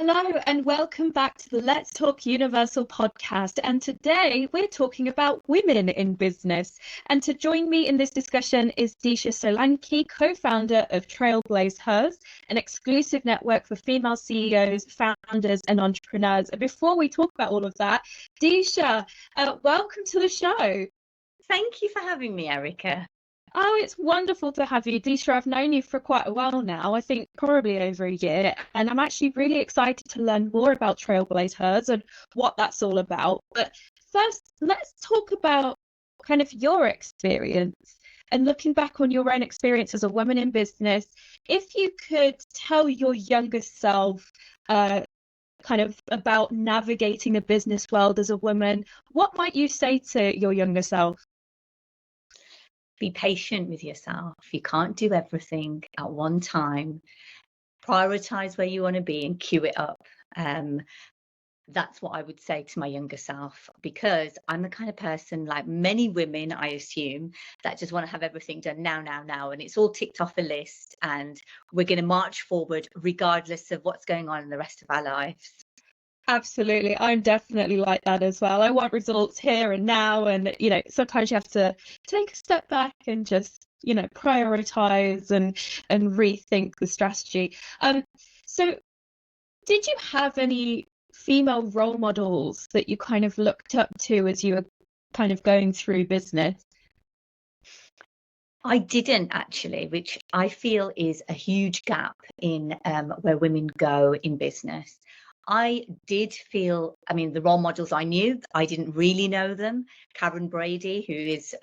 Hello and welcome back to the Let's Talk Universal podcast. And today we're talking about women in business. And to join me in this discussion is Disha Solanki, co-founder of TrailBlazeHers, an exclusive network for female CEOs, founders and entrepreneurs. And before we talk about all of that, Disha, welcome to the show. Thank you for having me, Erica. Oh, it's wonderful to have you, Disha. I've known you for quite a while now, I think probably over a year, and I'm actually really excited to learn more about TrailBlazeHers and what that's all about. But first, let's talk about kind of your experience and looking back on your own experience as a woman in business. If you could tell your younger self kind of about navigating the business world as a woman, what might you say to your younger self? Be patient with yourself. You can't do everything at one time. Prioritize where you want to be and queue it up. That's what I would say to my younger self, because I'm the kind of person, like many women, I assume, that just want to have everything done now, and it's all ticked off a list and we're going to march forward regardless of what's going on in the rest of our lives. Absolutely. I'm definitely like that as well. I want results here and now. And, sometimes you have to take a step back and just, prioritize and rethink the strategy. So did you have any female role models that you kind of looked up to as you were kind of going through business? I didn't actually, which I feel is a huge gap in where women go in business. I did feel, the role models I knew, I didn't really know them. Karen Brady, who is,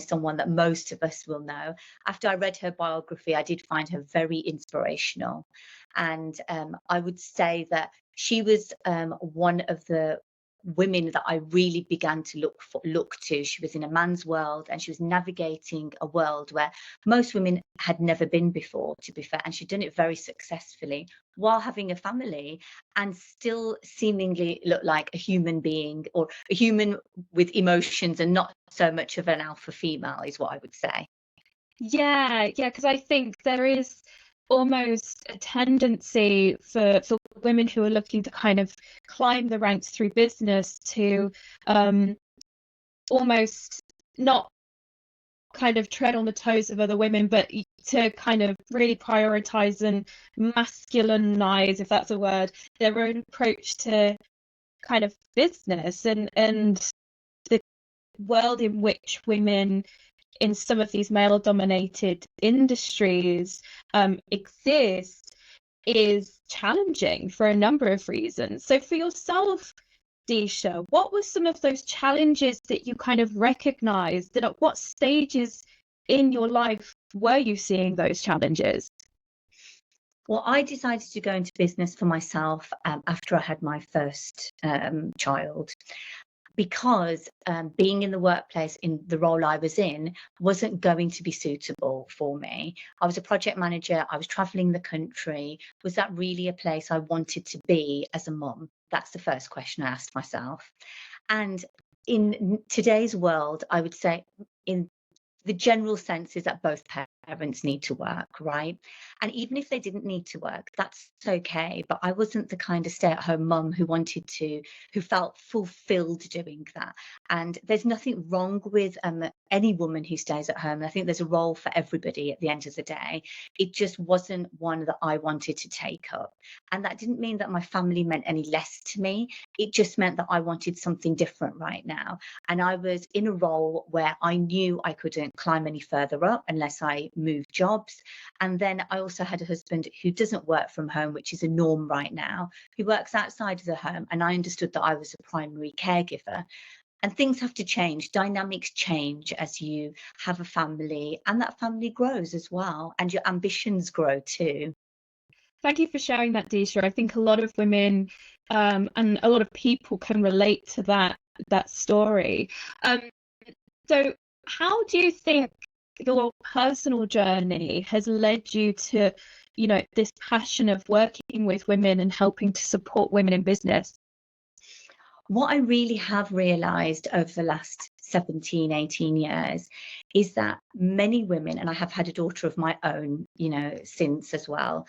someone that most of us will know. After I read her biography, I did find her very inspirational. And I would say that she was one of the women that I really began to look to. She was in a man's world and she was navigating a world where most women had never been before, to be fair, and she'd done it very successfully while having a family and still seemingly look like a human being, or a human with emotions and not so much of an alpha female, is what I would say. Yeah, because I think there is almost a tendency for women who are looking to kind of climb the ranks through business to almost not kind of tread on the toes of other women, but to kind of really prioritize and masculinize, if that's a word, their own approach to kind of business and the world in which women in some of these male-dominated industries exist is challenging for a number of reasons. So for yourself, Disha, what were some of those challenges that you kind of recognized, and at what stages in your life were you seeing those challenges? Well, I decided to go into business for myself after I had my first child, because being in the workplace in the role I was in wasn't going to be suitable for me. I was a project manager, I was traveling the country. Was that really a place I wanted to be as a mum? That's the first question I asked myself. And in today's world, I would say in the general sense is that both parents need to work, right? And even if they didn't need to work, that's okay. But I wasn't the kind of stay-at-home mum who felt fulfilled doing that. And there's nothing wrong with any woman who stays at home. I think there's a role for everybody at the end of the day. It just wasn't one that I wanted to take up. And that didn't mean that my family meant any less to me. It just meant that I wanted something different right now. And I was in a role where I knew I couldn't climb any further up unless I moved jobs. And then I also had a husband who doesn't work from home, which is a norm right now, who works outside of the home. And I understood that I was a primary caregiver. And things have to change. Dynamics change as you have a family, and that family grows as well, and your ambitions grow too. Thank you for sharing that, Disha. I think a lot of women and a lot of people can relate to that story. So how do you think your personal journey has led you to, this passion of working with women and helping to support women in business? What I really have realized over the last 17, 18 years is that many women, and I have had a daughter of my own, since as well,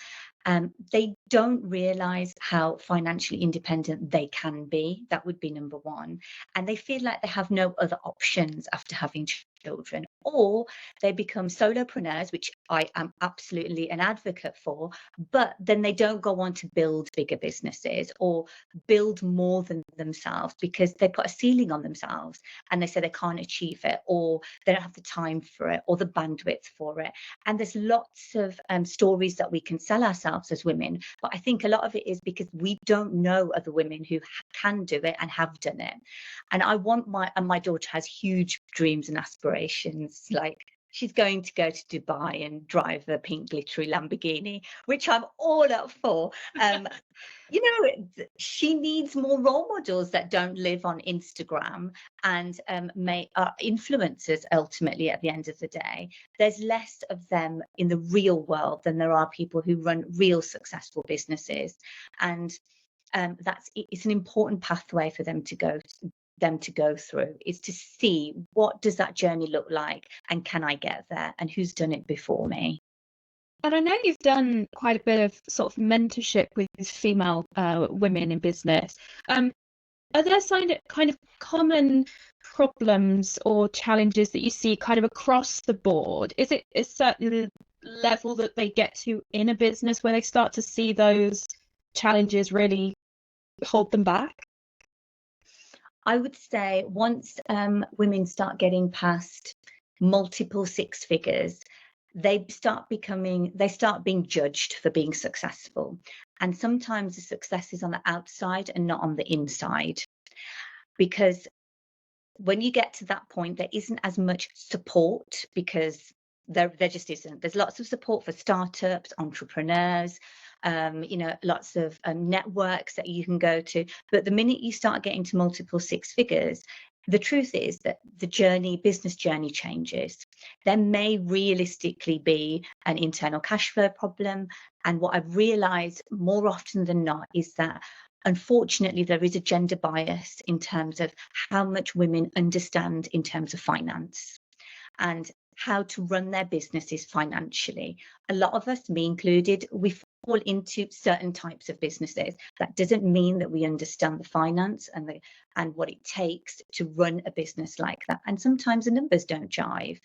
They don't realize how financially independent they can be. That would be number one. And they feel like they have no other options after having children, or they become solopreneurs, which I am absolutely an advocate for, but then they don't go on to build bigger businesses or build more than themselves because they put a ceiling on themselves and they say they can't achieve it, or they don't have the time for it or the bandwidth for it. And there's lots of stories that we can sell ourselves as women, but I think a lot of it is because we don't know other women who can do it and have done it. And I want my daughter has huge dreams and aspirations, like she's going to go to Dubai and drive a pink glittery Lamborghini, which I'm all up for. You know, she needs more role models that don't live on Instagram and are influencers ultimately at the end of the day. There's less of them in the real world than there are people who run real successful businesses. And it's an important pathway for them to go through, is to see what does that journey look like and can I get there and who's done it before me. And I know you've done quite a bit of sort of mentorship with female women in business. Are there kind of common problems or challenges that you see kind of across the board? Is it a certain level that they get to in a business where they start to see those challenges really hold them back? I would say once women start getting past multiple six figures, they start being judged for being successful. And sometimes the success is on the outside and not on the inside. Because when you get to that point, there isn't as much support, because there just isn't. There's lots of support for startups, entrepreneurs, lots of networks that you can go to. But the minute you start getting to multiple six figures, the truth is that the business journey changes. There may realistically be an internal cash flow problem. And what I've realized more often than not is that, unfortunately, there is a gender bias in terms of how much women understand in terms of finance and how to run their businesses financially. A lot of us, me included, we fall into certain types of businesses. That doesn't mean that we understand the finance and what it takes to run a business like that. And sometimes the numbers don't jive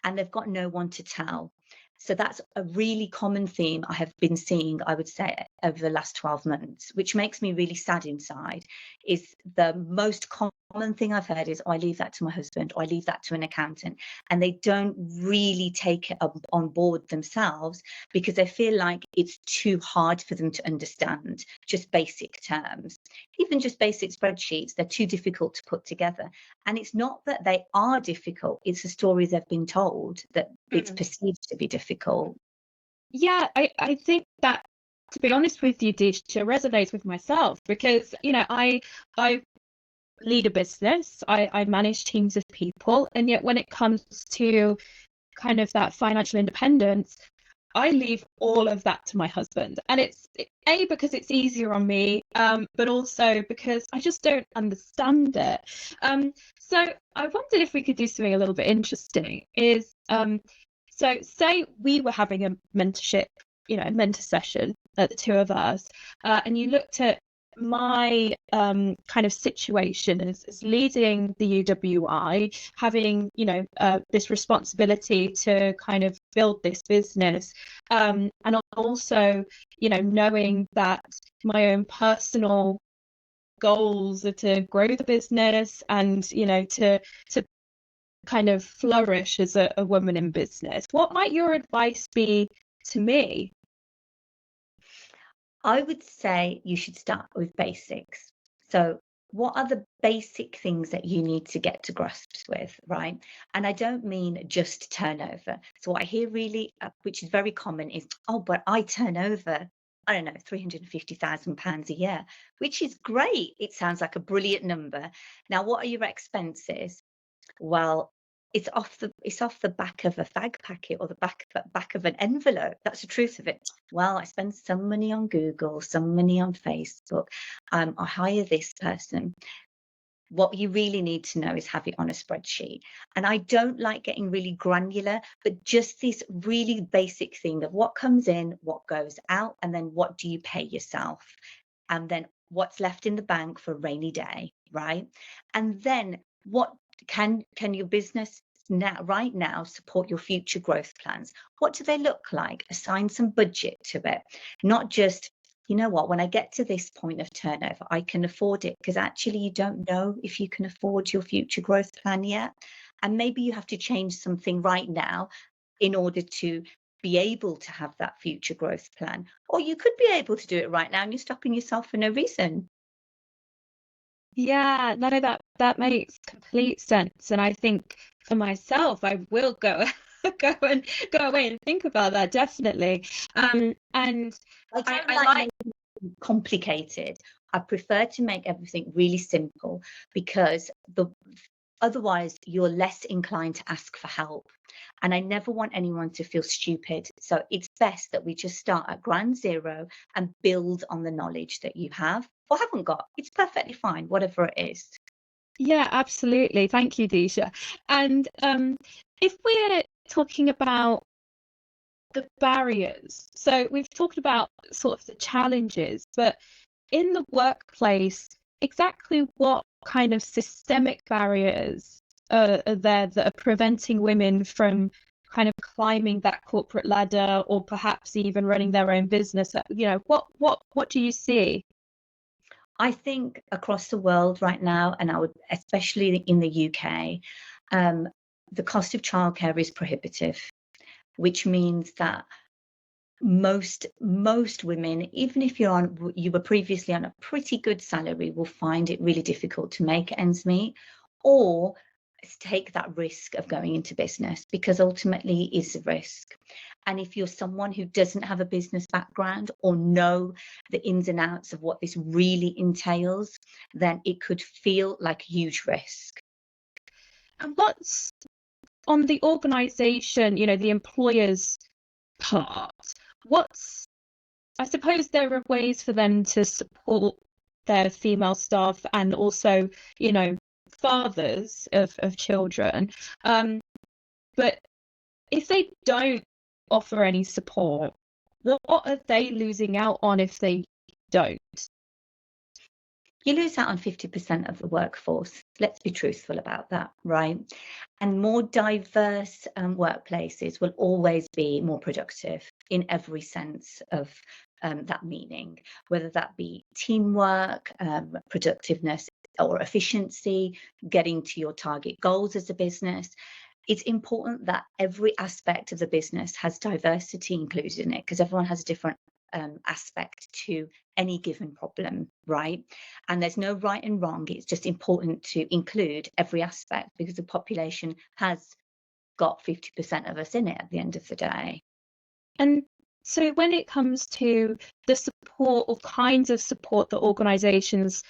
and they've got no one to tell. So that's a really common theme I have been seeing, I would say, over the last 12 months, which makes me really sad inside. Is the most common thing I've heard is, oh, I leave that to my husband, or I leave that to an accountant. And they don't really take it up on board themselves because they feel like it's too hard for them to understand just basic terms. Even just basic spreadsheets, they're too difficult to put together. And it's not that they are difficult, it's the stories they've been told that it's perceived to be difficult. Yeah, I think that, to be honest with you, Disha, resonates with myself because, I lead a business, I manage teams of people, and yet when it comes to kind of that financial independence, I leave all of that to my husband. And it's because it's easier on me, but also because I just don't understand it. So I wondered if we could do something a little bit interesting is, so say we were having a mentorship, a mentor session, the two of us, and you looked at my kind of situation as leading the UWI, having this responsibility to kind of build this business, and also knowing that my own personal goals are to grow the business and to kind of flourish as a woman in business. What might your advice be to me? I would say you should start with basics. So what are the basic things that you need to get to grasps with, right? And I don't mean just turnover. So what I hear really, which is very common, is, oh, but I turn over, I don't know, £350,000 a year, which is great. It sounds like a brilliant number. Now, what are your expenses? Well, it's off the back of a fag packet or the back of an envelope. That's the truth of it. Well, I spend some money on Google, some money on Facebook. I hire this person. What you really need to know is have it on a spreadsheet. And I don't like getting really granular, but just this really basic thing of what comes in, what goes out, and then what do you pay yourself? And then what's left in the bank for a rainy day, right? And then what can your business right now support your future growth plans? What do they look like? Assign some budget to it, not just, you know what, when I get to this point of turnover, I can afford it, because actually you don't know if you can afford your future growth plan yet. And maybe you have to change something right now in order to be able to have that future growth plan. Or you could be able to do it right now and you're stopping yourself for no reason. Yeah, no, that makes complete sense. And I think for myself, I will go go away and think about that, definitely. And I don't I like like making it complicated. I prefer to make everything really simple, because otherwise you're less inclined to ask for help. And I never want anyone to feel stupid. So it's best that we just start at ground zero and build on the knowledge that you have or haven't got. It's perfectly fine, whatever it is. Yeah, absolutely. Thank you, Disha. And if we're talking about the barriers, so we've talked about sort of the challenges, but in the workplace, exactly what kind of systemic barriers are there that are preventing women from kind of climbing that corporate ladder, or perhaps even running their own business? What do you see? I think across the world right now, and I would especially in the UK, the cost of childcare is prohibitive, which means that most women, even if you were previously on a pretty good salary, will find it really difficult to make ends meet, or take that risk of going into business, because ultimately it is a risk. And if you're someone who doesn't have a business background or know the ins and outs of what this really entails, then it could feel like a huge risk. And what's on the organization, the employer's part? What's I suppose there are ways for them to support their female staff, and also, fathers of children. But if they don't offer any support, what are they losing out on if they don't? You lose out on 50% of the workforce. Let's be truthful about that, right? And more diverse workplaces will always be more productive in every sense of that meaning, whether that be teamwork, productiveness, or efficiency, getting to your target goals as a business. It's important that every aspect of the business has diversity included in it, because everyone has a different aspect to any given problem, right? And there's no right and wrong. It's just important to include every aspect, because the population has got 50% of us in it at the end of the day. And so when it comes to the support or kinds of support that organizations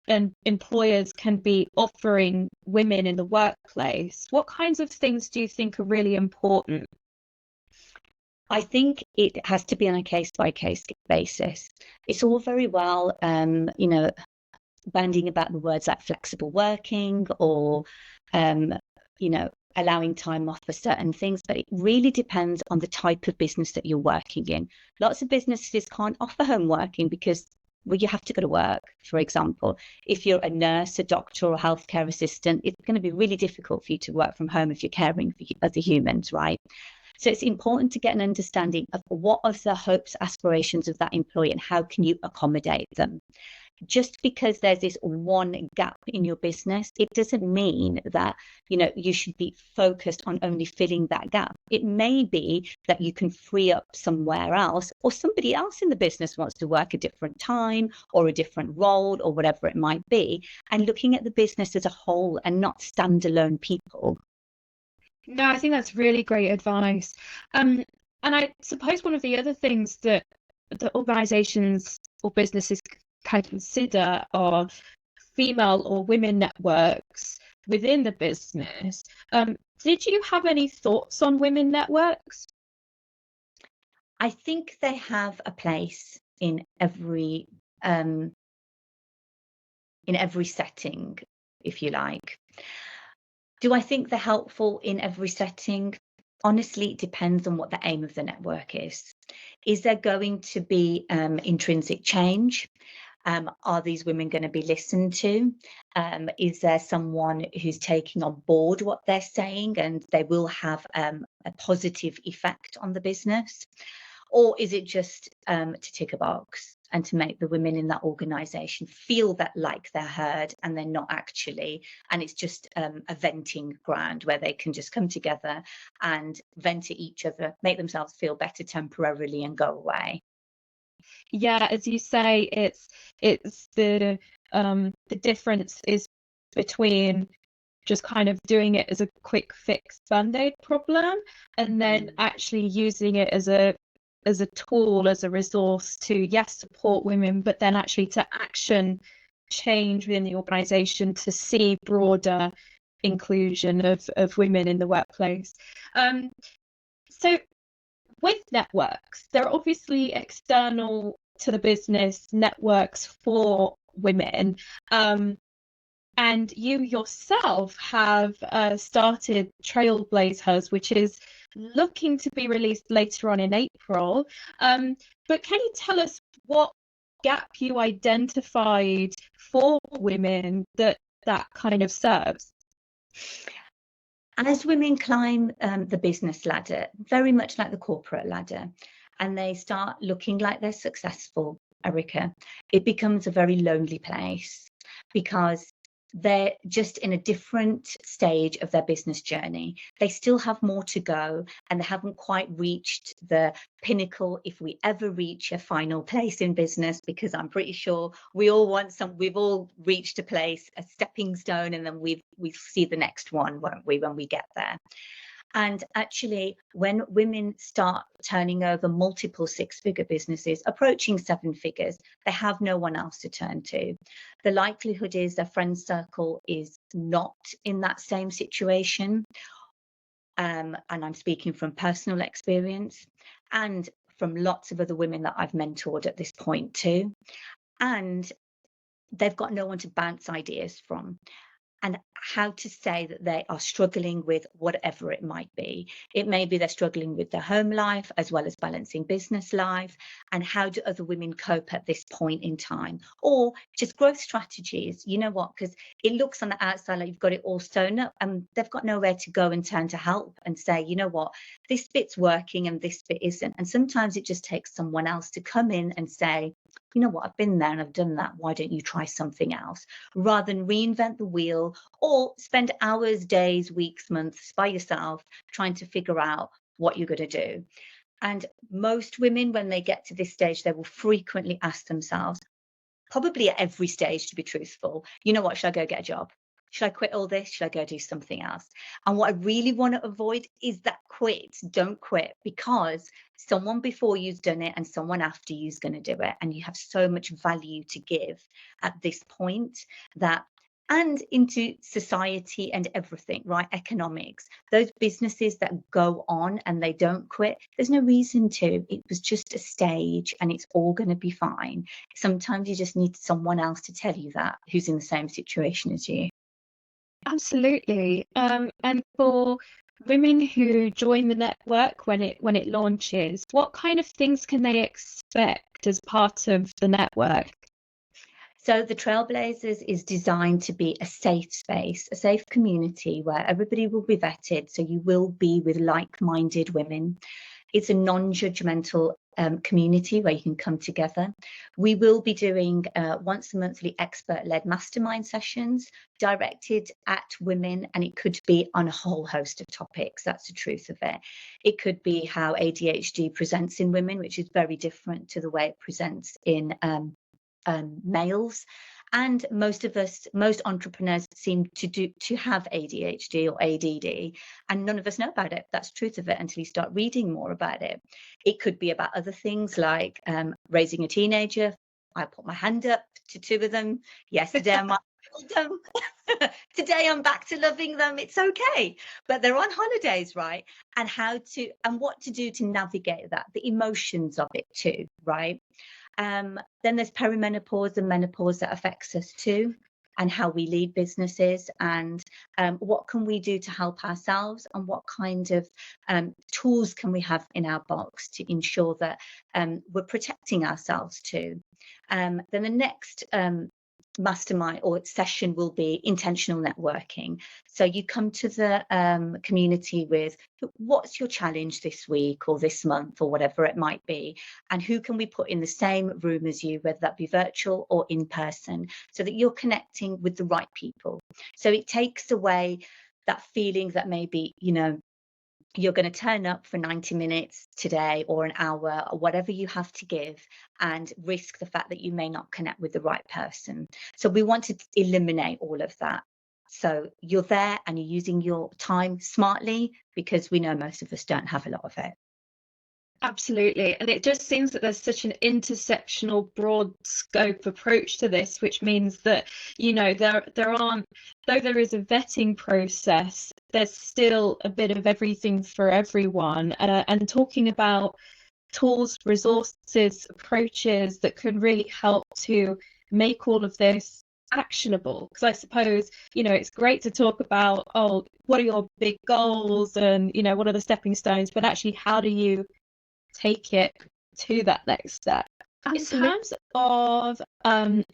and employers can be offering women in the workplace, what kinds of things do you think are really important? I think it has to be on a case by case basis. It's all very well, bandying about the words like flexible working, or, allowing time off for certain things, but it really depends on the type of business that you're working in. Lots of businesses can't offer home working because, well, you have to go to work. For example, if you're a nurse, a doctor, or a healthcare assistant, it's going to be really difficult for you to work from home if you're caring for other humans, right? So it's important to get an understanding of what are the hopes, aspirations of that employee, and how can you accommodate them. Just because there's this one gap in your business, it doesn't mean that, you should be focused on only filling that gap. It may be that you can free up somewhere else, or somebody else in the business wants to work a different time or a different role or whatever it might be, and looking at the business as a whole and not standalone people. No, I think that's really great advice. And I suppose one of the other things that the organizations or businesses can consider are female or women networks within the business. Did you have any thoughts on women networks? I think they have a place in every setting. if you like. Do I think they're helpful in every setting? Honestly, it depends on what the aim of the network is. Is there going to be intrinsic change? Are these women going to be listened to? Is there someone who's taking on board what they're saying and they will have a positive effect on the business? Or is it just to tick a box and to make the women in that organisation feel that like they're heard and they're not actually, and it's just a venting ground where they can just come together and vent at each other, make themselves feel better temporarily and go away? Yeah, as you say, it's the difference is between just kind of doing it as a quick fix band-aid problem and then actually using it as a tool, as a resource to, yes, support women, but then actually to action change within the organization to see broader inclusion of women in the workplace. So with networks, there are obviously external to the business networks for women. And you yourself have started TrailBlazeHers, which is looking to be released later on in April. But can you tell us what gap you identified for women that kind of serves? As women climb the business ladder, very much like the corporate ladder, and they start looking like they're successful, Erica, it becomes a very lonely place because they're just in a different stage of their business journey. They still have more to go and they haven't quite reached the pinnacle, if we ever reach a final place in business, because I'm pretty sure we all want we've all reached a place, a stepping stone, and then we see the next one, won't we, when we get there. And actually, when women start turning over multiple six-figure businesses, approaching seven figures, they have no one else to turn to. The likelihood is their friend circle is not in that same situation. And I'm speaking from personal experience and from lots of other women that I've mentored at this point too. And they've got no one to bounce ideas from. And how to say that they are struggling with whatever it might be. It may be they're struggling with their home life as well as balancing business life. And how do other women cope at this point in time? Or just growth strategies. You know what? Because it looks on the outside like you've got it all sewn up and they've got nowhere to go and turn to help and say, you know what, this bit's working and this bit isn't. And sometimes it just takes someone else to come in and say, you know what, I've been there and I've done that. Why don't you try something else? Rather than reinvent the wheel or spend hours, days, weeks, months by yourself trying to figure out what you're going to do. And most women, when they get to this stage, they will frequently ask themselves, probably at every stage, to be truthful, you know what, should I go get a job? Should I quit all this? Should I go do something else? And what I really want to avoid is that quit. Don't quit, because someone before you's done it and someone after you's going to do it. And you have so much value to give at this point that, and into society and everything, right? Economics, those businesses that go on and they don't quit, there's no reason to. It was just a stage and it's all going to be fine. Sometimes you just need someone else to tell you that, who's in the same situation as you. Absolutely. And for women who join the network when it launches, what kind of things can they expect as part of the network? So the Trailblazers is designed to be a safe space, a safe community where everybody will be vetted. So you will be with like-minded women. It's a non-judgmental community where you can come together. We will be doing once a monthly expert-led mastermind sessions directed at women, and it could be on a whole host of topics. That's the truth of it. It could be how ADHD presents in women, which is very different to the way it presents in males. And most entrepreneurs seem to have ADHD or ADD, and none of us know about it. That's the truth of it until you start reading more about it. It could be about other things like raising a teenager. I put my hand up to two of them yesterday. I loved them. Today I'm back to loving them. It's okay, but they're on holidays, right? And what to do to navigate that, the emotions of it too, right? Then there's perimenopause and menopause that affects us too. and how we lead businesses, and what can we do to help ourselves, and what kind of tools can we have in our box to ensure that we're protecting ourselves too. Then the next mastermind or session will be intentional networking. So you come to the community with what's your challenge this week or this month or whatever it might be, and who can we put in the same room as you, whether that be virtual or in person, so that you're connecting with the right people. So it takes away that feeling that maybe, you know, you're going to turn up for 90 minutes today or an hour or whatever you have to give, and risk the fact that you may not connect with the right person. So we want to eliminate all of that. So you're there and you're using your time smartly, because we know most of us don't have a lot of it. Absolutely. And it just seems that there's such an intersectional, broad scope approach to this, which means that, you know, there aren't, though there is a vetting process, there's still a bit of everything for everyone. And talking about tools, resources, approaches that can really help to make all of this actionable. Because I suppose, you know, it's great to talk about, oh, what are your big goals and, you know, what are the stepping stones, but actually, how do you take it to that next step? Absolutely. In terms of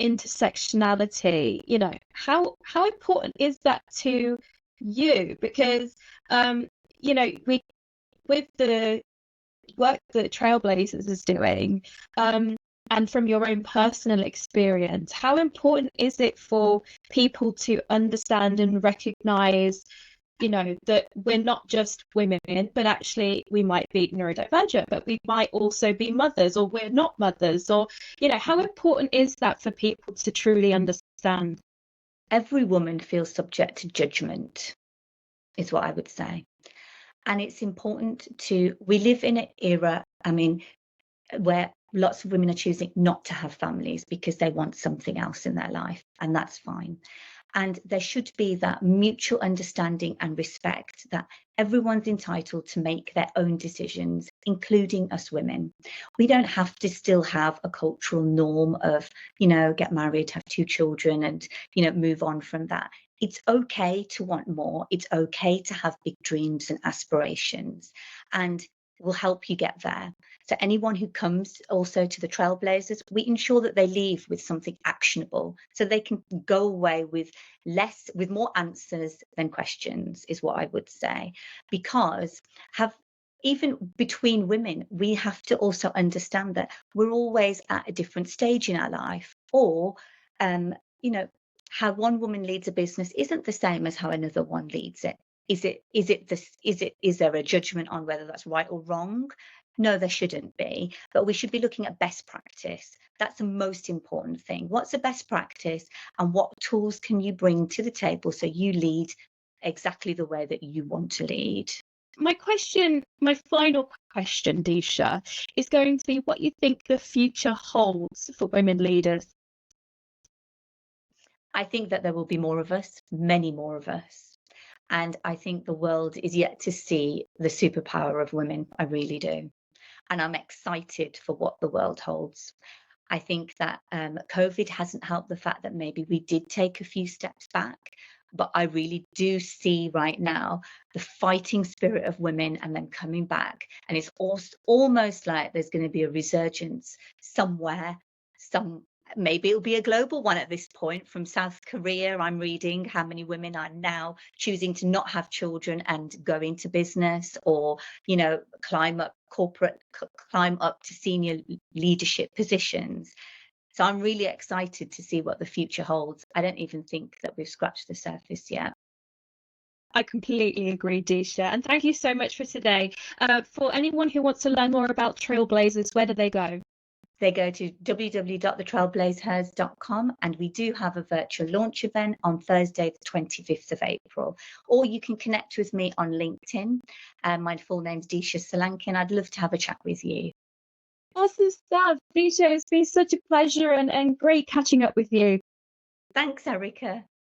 intersectionality, you know, how important is that to you? Because you know, we, with the work that TrailBlazeHers is doing, and from your own personal experience, how important is it for people to understand and recognize, you know, that we're not just women, but actually we might be neurodivergent, but we might also be mothers, or we're not mothers, or, you know, how important is that for people to truly understand? Every woman feels subject to judgment, is what I would say. And it's important we live in an era, I mean, where lots of women are choosing not to have families because they want something else in their life, and that's fine. And there should be that mutual understanding and respect that everyone's entitled to make their own decisions, including us women. We don't have to still have a cultural norm of, you know, get married, have 2 children, and, you know, move on from that. It's okay to want more. It's okay to have big dreams and aspirations, and we'll help you get there. So anyone who comes also to the TrailBlazeHers, we ensure that they leave with something actionable, so they can go away with more answers than questions, is what I would say. Because even between women, we have to also understand that we're always at a different stage in our life, or you know, how one woman leads a business isn't the same as how another one leads it. Is there a judgment on whether that's right or wrong? No, there shouldn't be, but we should be looking at best practice. That's the most important thing. What's the best practice, and what tools can you bring to the table so you lead exactly the way that you want to lead? My final question, Disha, is going to be what you think the future holds for women leaders. I think that there will be more of us, many more of us. And I think the world is yet to see the superpower of women. I really do. And I'm excited for what the world holds. I think that COVID hasn't helped the fact that maybe we did take a few steps back, but I really do see right now the fighting spirit of women and them coming back. And it's almost like there's going to be a resurgence somewhere, maybe it'll be a global one at this point. From South Korea, I'm reading how many women are now choosing to not have children and go into business, or, you know, climb up to senior leadership positions. So I'm really excited to see what the future holds. I don't even think that we've scratched the surface yet. I completely agree, Disha. And thank you so much for today. For anyone who wants to learn more about TrailBlazeHers, where do they go? They go to www.thetrailblazehers.com, and we do have a virtual launch event on Thursday, the 25th of April. Or you can connect with me on LinkedIn. My full name's Disha Solanki, and I'd love to have a chat with you. Awesome stuff. Disha, it's been such a pleasure and great catching up with you. Thanks, Erica.